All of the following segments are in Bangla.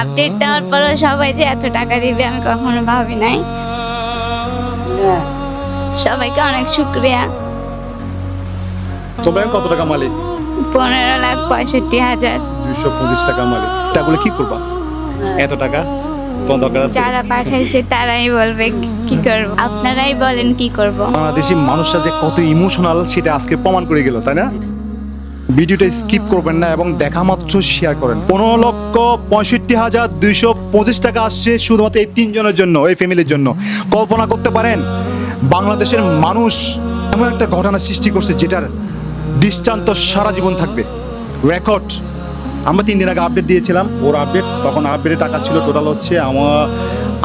আপডেট দেওয়ার পরে সবাই যে এত টাকা দিবে আমি কখনো ভাবি নাই। সবাইকে অনেক শুক্রিয়া। তোমরা কত টাকা মালিক? 15,65,000। 225 টাকা মালিক। টাকাগুলো কি করবা এত টাকা? তোমার দরকার আছে? যারা পাঠাইছে তারাই বলবে কি করব, আপনারাই বলেন কি করব। বাংলাদেশি মানুষরা যে কত ইমোশনাল সেটা আজকে প্রমাণ করে গেল, তাই না? ভিডিওটা স্কিপ করবেন না এবং দেখা মাত্র শেয়ার করেন। 15,65,225 টাকা আসছে শুধুমাত্র এই তিনজনের জন্য, এই ফ্যামিলির জন্য। কল্পনা করতে পারেন বাংলাদেশের মানুষ এমন একটা ঘটনা সৃষ্টি করছে যেটার দৃষ্টান্ত সারা জীবন থাকবে, রেকর্ড। আমরা 3 দিন আগে আপডেট দিয়েছিলাম, ওর আপডেট, তখন আপডেটের টাকা ছিল টোটাল হচ্ছে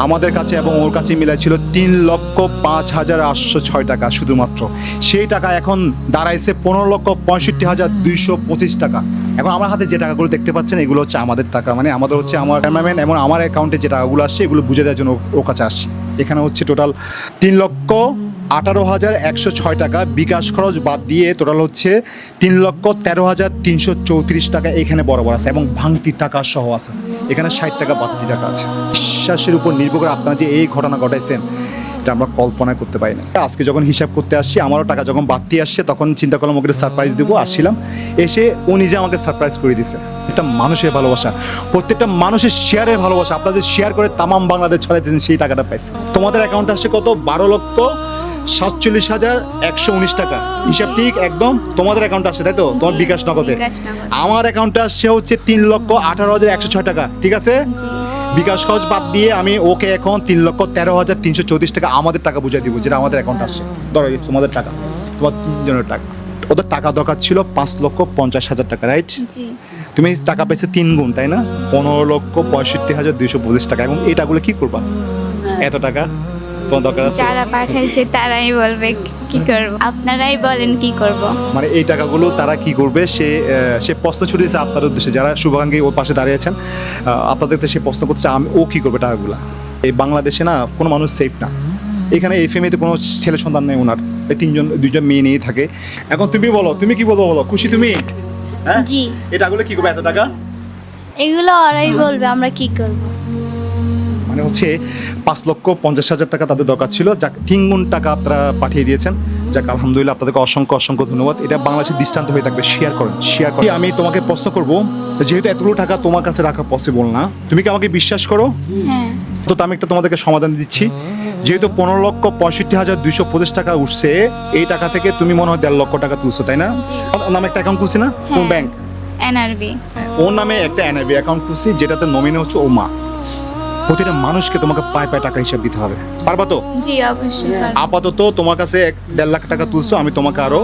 আমাদের কাছে এবং ওর কাছে মিলাই ছিল 3,05,806 টাকা শুধুমাত্র। সেই টাকা এখন দাঁড়াইছে 15,65,225 টাকা। এখন আমার হাতে যে টাকাগুলো দেখতে পাচ্ছেন এগুলো হচ্ছে আমাদের টাকা, মানে আমাদের হচ্ছে আমার ক্যামেরাম্যান এবং আমার অ্যাকাউন্টে যে টাকাগুলো আসছে এগুলো বুঝে দেওয়ার জন্য ওর কাছে আসছি। এখানে হচ্ছে টোটাল 3,18,106 টাকা, বিকাশ খরচ বাদ দিয়ে টোটাল হচ্ছে 3,13,334 টাকা এখানে বরাবর আছে এবং ভাঙতি টাকা সহ আছে। এখানে 60 টাকা বাড়তি টাকা আছে। বিশ্বাসের উপর নির্ভর করে আপনারা যে এই ঘটনা ঘটাইছেন এটা আমরা কল্পনা করতে পারি না। আজকে যখন হিসাব করতে আসছি, আমারও টাকা যখন বাড়তি আসছে তখন চিন্তা করলাম ওকে সারপ্রাইজ দেবো। আসছিলাম, এসে ও নিজে আমাকে সারপ্রাইজ করে দিছে। এটা মানুষের ভালোবাসা, প্রত্যেকটা মানুষের শেয়ারের ভালোবাসা। আপনারা যে শেয়ার করে তামাম বাংলাদেশ ছড়াইতেছেন সেই টাকাটা পাইছে। তোমাদের অ্যাকাউন্টে আসছে কত? 12,47,119 টাকা। হিসাব ঠিক একদম তোমাদের অ্যাকাউন্টে আসছে, তাই তো? তোমার বিকাশ নগদে। আমার অ্যাকাউন্টে আসছে হচ্ছে 3,18,106 টাকা, ঠিক আছে? বিকাশ খরচ বাদ দিয়ে আমি ওকে এখন 3,13,334 টাকা আমাদের টাকা বুঝাই দিব, যেটা আমাদের অ্যাকাউন্টে আসছে। ধরো তোমাদের টাকা, তোমার তিনজনের টাকা। ওদের টাকা দরকার ছিল 5,50,000 টাকা, রাইট? তুমি টাকা পেয়েছে 3 গুণ, তাই না? 15,65,225 টাকা। এবং এই টাকাগুলো কি করবা এত টাকা? তোমার দরকার আছে? যারা পাঠাইছে তারাই বলবে কি করব, আপনারাই বলেন কি করব। মানে এই টাকাগুলো তারা কি করবে সে প্রশ্ন ছুটিয়েছে আপনার উদ্দেশ্যে, যারা শুভাকাঙ্ক্ষী ওর পাশে দাঁড়িয়েছেন। আপনাদের সে প্রশ্ন করছে ও কি করবে টাকাগুলো। এই বাংলাদেশে না কোনো মানুষ সেফ না। এখানে এই ফ্যামিলিতে কোনো ছেলে সন্তান নেই ওনার, এই 2জন মেয়ে নিয়েই থাকে। এখন তুমি বলো, তুমি কি বলবো? বলো, খুশি তুমি? হ্যাঁ, জি। এই টাকাগুলো কি করবে এত টাকা? এগুলো ওরাই বলবে আমরা কি করব। মানে হচ্ছে 5,50,000 টাকা তাদের দরকার ছিল, যাক 3 গুণ টাকা আপনারা পাঠিয়ে দিয়েছেন। যাক আলহামদুলিল্লাহ, আপনাদেরকে অসংখ্য অসংখ্য ধন্যবাদ। এটা বাংলাদেশের দৃষ্টান্ত হয়ে থাকবে। শেয়ার করেন, শেয়ার করেন। আমি তোমাকে প্রশ্ন করবো, যেহেতু এতগুলো টাকা তোমার কাছে রাখা পসিবল না, তুমি কি আমাকে বিশ্বাস করো? হ্যাঁ। তো আমি একটা তোমাদেরকে সমাধান দিচ্ছি। যেহেতু 15,65,225 টাকা উঠছে, এই টাকা থেকে তুমি মনে হয় 1.5 লক্ষ টাকা তুলছো, তাই না? ওর নামে একটা অ্যাকাউন্ট খুলছি না? কোন ব্যাংক? এনআরবি। ওর নামে একটা এনআরবি অ্যাকাউন্ট খুলছি, যেটাতে নমিনি হচ্ছে ও মা। প্রতিটা মানুষকে তোমাকে পায়ে পায়ে টাকা হিসাব দিতে হবে, পারবা তো? জি অবশ্যই পারবো। আপাতত তোমার কাছে 1.5 লাখ টাকা তুলছো, আমি তোমাকে আরো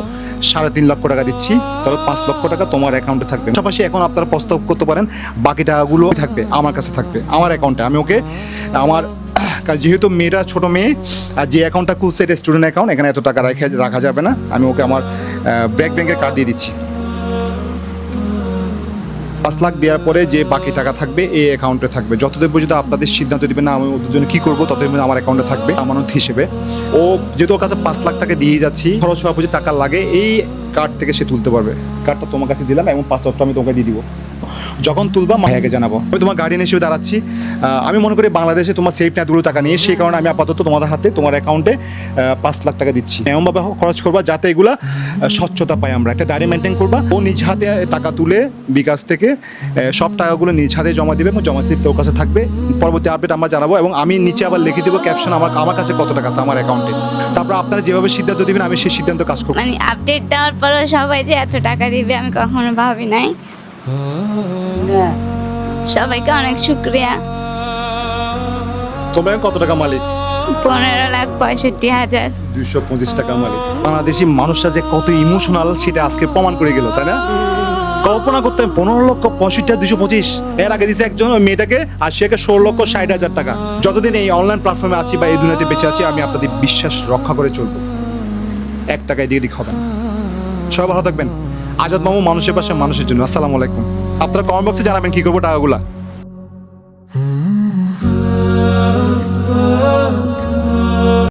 3.5 লক্ষ টাকা দিচ্ছি, তাহলে 5 লক্ষ টাকা তোমার অ্যাকাউন্টে থাকবে। পাশাপাশি এখন আপনারা প্রস্তাব করতে পারেন বাকি টাকাগুলো থাকবে আমার কাছে, থাকবে আমার অ্যাকাউন্টে। আমি ওকে আমার যেহেতু মেয়েটা ছোট মেয়ে, আর যে অ্যাকাউন্টটা খুলছে এটা স্টুডেন্ট অ্যাকাউন্ট, এখানে এত টাকা রাখা যাবে না। আমি ওকে আমার ব্যাংকের কার্ড দিয়ে দিচ্ছি। 5 লাখ দেওয়ার পরে যে বাকি টাকা থাকবে এই অ্যাকাউন্টে থাকবে। যতদিন পর্যন্ত আপনাদের সিদ্ধান্ত দিবেন না আমি ওদের জন্য কী করবো, ততদিন পর্যন্ত আমার অ্যাকাউন্টে থাকবে আমানত হিসেবে। ও যেহেতু ওর কাছে 5 লাখ টাকা দিয়ে যাচ্ছি, খরচ হওয়া পর্যন্ত টাকা লাগে এই কার্ড থেকে সে তুলতে পারবে। কার্ডটা তোমার কাছে দিলাম এবং 5 লাখ আমি তোমাকে দিয়ে দিব। যখন তুলবা মায়াকে জানাবো। আমি তোমার গার্ডিয়ান হিসেবে দাঁড়াচ্ছি। আমি মনে করি বাংলাদেশে তোমার সেফ না এতগুলো টাকা নিয়ে, সেই কারণে আমি আপাতত তোমাদের হাতে তোমার অ্যাকাউন্টে 5 লাখ টাকা দিচ্ছি। এমনভাবে খরচ করবা যাতে এগুলা স্বচ্ছতা পাই। আমরা একটা ডায়েরি মেনটেন করবা। ও নিজ হাতে টাকা তুলে বিকাশ থেকে সব টাকাগুলো নিজ হাতে জমা দিবে এবং জমা স্লিপ তোর কাছে থাকবে। পরবর্তী আপডেট আমরা জানাবো এবং আমি নিচে আবার লিখে দেবো ক্যাপশন আমার কাছে কত টাকা আছে আমার অ্যাকাউন্টে। তারপর আপনারা যেভাবে সিদ্ধান্ত দিবেন আমি সেই সিদ্ধান্ত কাজ করবো। মানে আপডেট দেওয়ার পরে সবাই যে এত টাকা দিবে আমি কখনো ভাবি নাই। সবাইকে অনেক শুক্রিয়া। তোমরা কত টাকা মালিক? 15,65,000। 225 টাকা মালিক। বাংলাদেশি মানুষরা যে কত ইমোশনাল সেটা আজকে প্রমাণ করে গেল, তাই না? কল্পনা করতে 15,65,225 এর আগে দিয়েছে একজন ওই মেয়েটাকে, আর সে 16,60,000 টাকা। যতদিন এই অনলাইন প্ল্যাটফর্মে আছি বা এই দুনিয়াতে বেঁচে আছি, আমি আপনাদের বিশ্বাস রক্ষা করে চলবো। 1 টাকায় দিয়ে দিক হবে না। সবাই ভালো থাকবেন। আজাদ মামু, মানুষের পাশে মানুষের জন্য। আসসালামু আলাইকুম। আপনারা কমেন্ট বক্সে জানাবেন কি করবো টাকাগুলা।